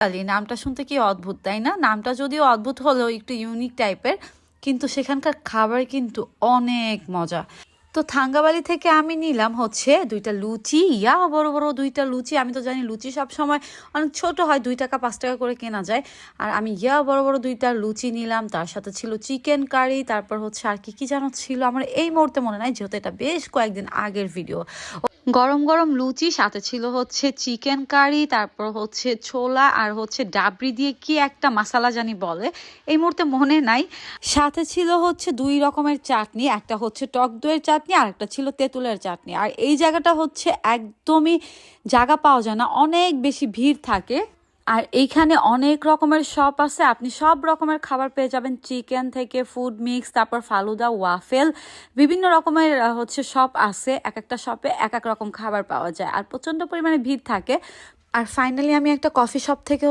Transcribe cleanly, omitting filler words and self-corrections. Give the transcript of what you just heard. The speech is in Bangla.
নামটা শুনতে কি অদ্ভুত, তাই না? নামটা যদিও অদ্ভুত হলেও একটু ইউনিক টাইপের, কিন্তু সেখানকার খাবার কিন্তু অনেক মজা। তো থাঙ্গাবালি থেকে আমি নিলাম হচ্ছে 2টা লুচি, বড় বড় 2টা লুচি। আমি তো জানি লুচি সব সময় অনেক ছোট হয়, 2 টাকা 5 টাকা করে কেনা যায়। আর আমি বড় বড় 2টা লুচি নিলাম, তার সাথে ছিল চিকেন কারি, তারপর হচ্ছে আর কি কি যেন ছিল, আমার এই মুহূর্তে মনে নাই, যেহেতু এটা বেশ কয়েকদিন আগের ভিডিও। গরম গরম লুচি, সাথে ছিল হচ্ছে চিকেন কারি, তারপর হচ্ছে ছোলা, আর হচ্ছে ডাবরি দিয়ে কি একটা মশলা জানি বলে, এই মুহূর্তে মনে নাই। সাথে ছিল হচ্ছে 2 রকমের চাটনি, একটা হচ্ছে টক দইয়ের চাটনি আর একটা ছিল তেঁতুলের চাটনি। আর এই জায়গাটা হচ্ছে একদমই জায়গা পাওয়া যায় না, অনেক বেশি ভিড় থাকে। আর এইখানে অনেক রকমের শপ আছে, আপনি সব রকমের খাবার পেয়ে যাবেন, চিকেন থেকে ফুড মিক্স, তারপর ফালুদা, ওয়াফেল, বিভিন্ন রকমের হচ্ছে শপ আছে। এক একটা শপে এক এক রকম খাবার পাওয়া যায়, আর প্রচন্ড পরিমাণে ভিড় থাকে। আর ফাইনালি আমি একটা কফি শপ থেকে